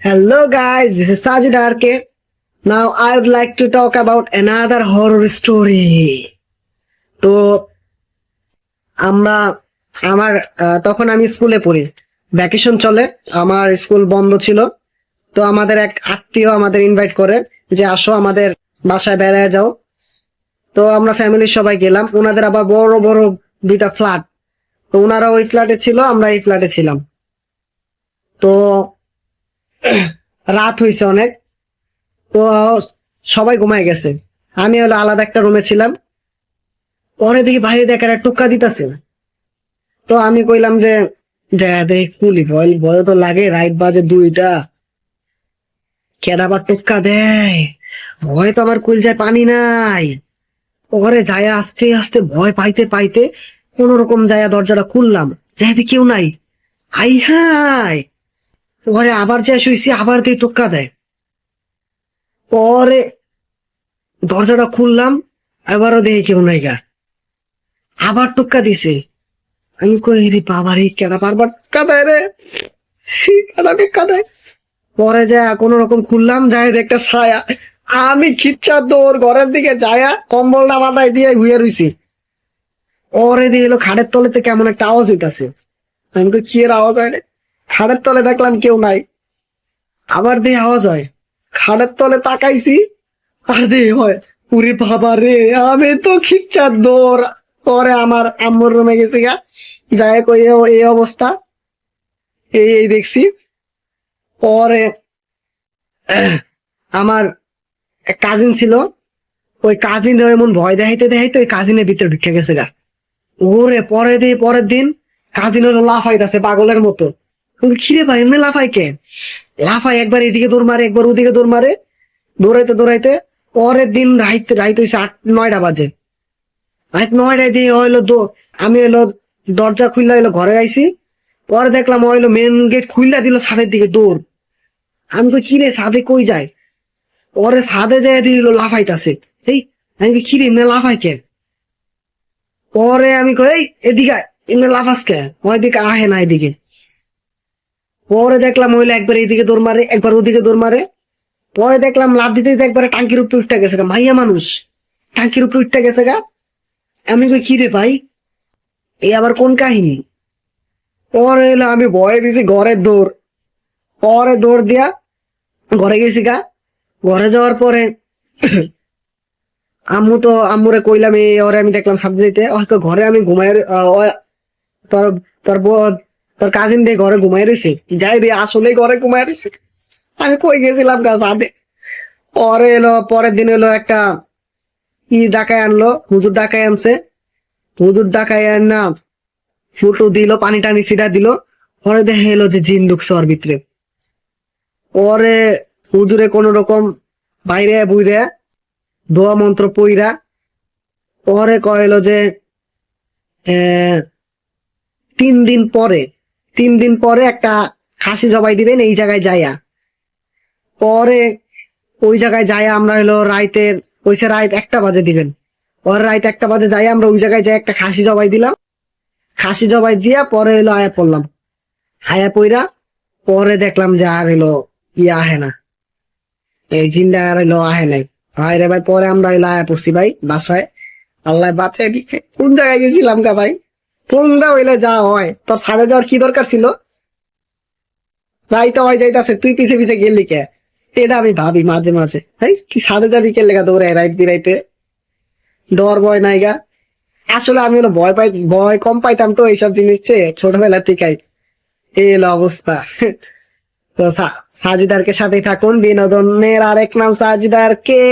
Hello guys, this is Sajid RK. Now I would like to talk about another horror story. তো আমরা আমার তখন আমি স্কুলে পড়ি, ভ্যাকেশন চলে, আমার স্কুল বন্ধ ছিল। তো আমাদের এক আত্মীয় আমাদের ইনভাইট করে যে আসো আমাদের বাসায় বেড়ায় যাও। তো আমরা ফ্যামিলির সবাই গেলাম। ওনাদের আবার বড় বড় দুইটা ফ্ল্যাট। তো ওনারা ওই ফ্ল্যাটে ছিল, আমরা এই ফ্ল্যাটে ছিলাম। তো রাত হয়েছে অনেক। তো সবাই ঘুমায় গেছে, আমি হলো আলাদা একটা রুমে ছিলাম। পরে দেখি বাইরে দেখার টোক্কা দিতেছে। তো আমি কইলাম যে দেখ কুলি ভয় ভয় তো লাগে, রাইট বাজে 2টা, কেডা আবার টোক্কা দেয়। ভয় তো আমার কুল যায় পানি নাই। পরে যায় আস্তে আস্তে ভয় পাইতে পাইতে কোন রকম যায় দরজাটা খুললাম, যাই কেউ নাই। হাই হাই, পরে আবার যা শুইছি, আবার দিয়ে টোক্কা দেয়। পরে দরজাটা খুললাম, এবারও দেখি কেউ নাই গা, আবার টোক্কা দিছে। আমি কই রে বাবা রে, কেডা বারবার টোক্কা দেয় রে, কেডা টোক্কা দেয়। পরে যা কোন রকম খুললাম, যাই একটা ছায়া। আমি খিচ্ছা দৌড় ঘরের দিকে যায়া কম্বলটা মাথায় দিয়ে ঘুরে রইছি। পরে দিয়ে এলো খাটের তলেতে কেমন একটা আওয়াজ হইতাছে। আমি কই কি এর আওয়াজ হয় রে? খাটের তলে দেখলাম কেউ নাই। আবার দিয়ে আওয়াজ হয়, খাটের তলে তাকাইছি, আর দিয়ে হয় পুরি বাবা রে, আমি তো খিচ্ছা দৌড়। পরে আমার আম্মুর রুমে গেছি গা, যায় কই এই অবস্থা, এই দেখছি। পরে আমার এক কাজিন ছিল, ওই কাজিন এমন ভয় দেখাইতে দেখাইতে ওই কাজিনের ভিতরে ঢুকে গেছে গা। ওরে পরে দিয়ে পরের দিন কাজিন হলো লাফাইতেছে পাগলের মতো। খিরে ভাই এমনি লাফাই কে? লাফাই একবার এদিকে দৌড় মারে, একবার ওদিকে দৌড় মারে, দৌড়াইতে দৌড়াইতে পরের দিন রাইত রাইত হয়েছে 8-9টা বাজে। রাত 9টায় দিয়ে হইলো আমি হইলো দরজা খুললা হইলো ঘরে আইছি। পরে দেখলাম হইলো মেন গেট খুললা দিল, ছাদের দিকে দৌড়। আমি কই কিরে ছাদে কই যায়? পরে ছাদে যায় দিল লাফাইতাছে। এই আমি কই কিরে এমনি লাফাই কে? পরে আমি কই এই এদিকে আয়, এমনি লাফাস কে? ওইদিকে আহে না এদিকে। পরে দেখলাম হইলো একবার এদিকে দৌড় মারে, একবার ওদিকে দৌড় মারে। পরে দেখলাম লাফ দিতে দিতে একবারে টাঙ্কির উপরে উঠতে গেছে গা, মাইয়া মানুষ টাঙ্কির উপরে উঠতে গেছে গা। আমি কই কিরে ভাই, এই আবার কোন কাহিনী? পরে এলো আমি ভয়ে দিছি ঘরের দৌড়। পরে দৌড় দিয়া ঘরে গেছি গা। ঘরে যাওয়ার পরে আম্মুরে কইলাম এই ওরে আমি দেখলাম ছাদে যেতে, হয়তো ঘরে আমি ঘুমাই তোর তোর তোর কাজিন দিয়ে ঘরে ঘুমাই রয়েছে, যাই দিয়ে আসলে ঘরে ঘুমাই রয়েছে। আমি কই গেছিলাম গা ছাদে। পরে এলো পরের দিন এলো একটা ডাকায় আনলো, হুজুর ডাকায় আনছে। হুজুর ডাকায় আন না ফুটো দিল, পানি টানি ছিটা দিল। পরে দেখা এলো যে জিন ঢুকছে ওর ভিতরে। পরে হুজুরে কোন রকম বাইরে বুঝে দোয়া মন্ত্র পইরা পরে কইলো যে 3 দিন পরে একটা খাসি জবাই দিবেন এই জায়গায় যাইয়া। পরে ওই জায়গায় যাইয়া আমরা হলো রাইতের ওইসে রাত 1টা বাজে দিবেন। পরে রাত 1টা বাজে যাই আমরা ওই জায়গায় যাই একটা খাসি জবাই দিলাম। খাসি জবাই দিয়া পরে হলো আয়া পড়লাম। আয়া পইরা পরে দেখলাম যে আর হলো আহে না, এই জিন্দা আর হলো আহে নাই। ভাই রে ভাই, পরে আমরা হলো আয়া পড়ছি ভাই বাসায়। আল্লাহ বাঁচাই দিচ্ছে। কোন জায়গায় গেছিলাম গা ভাই? ফোনটা হইলে যা হয়, তোর ছাদে যাওয়ার কি দরকার ছিল? রাইতে হয় যাইতাছে, তুই পিছে পিছে গেলি কে? এটা আমি ভাবি মাঝে মাঝে, হ্যাঁ তুই ছাদে যাবি কে লেগা দৌড়ে রাইত বিরাইতে? ডর ভয় নাই গা। আসলে আমি হলো ভয় কম পাইতাম তো এইসব জিনিস চেয়ে ছোটবেলা থেকেই। এই হলো অবস্থা। তো সাজিদারকে সাথেই থাকুন, বিনোদনের আরেক নাম সাজিদার কে।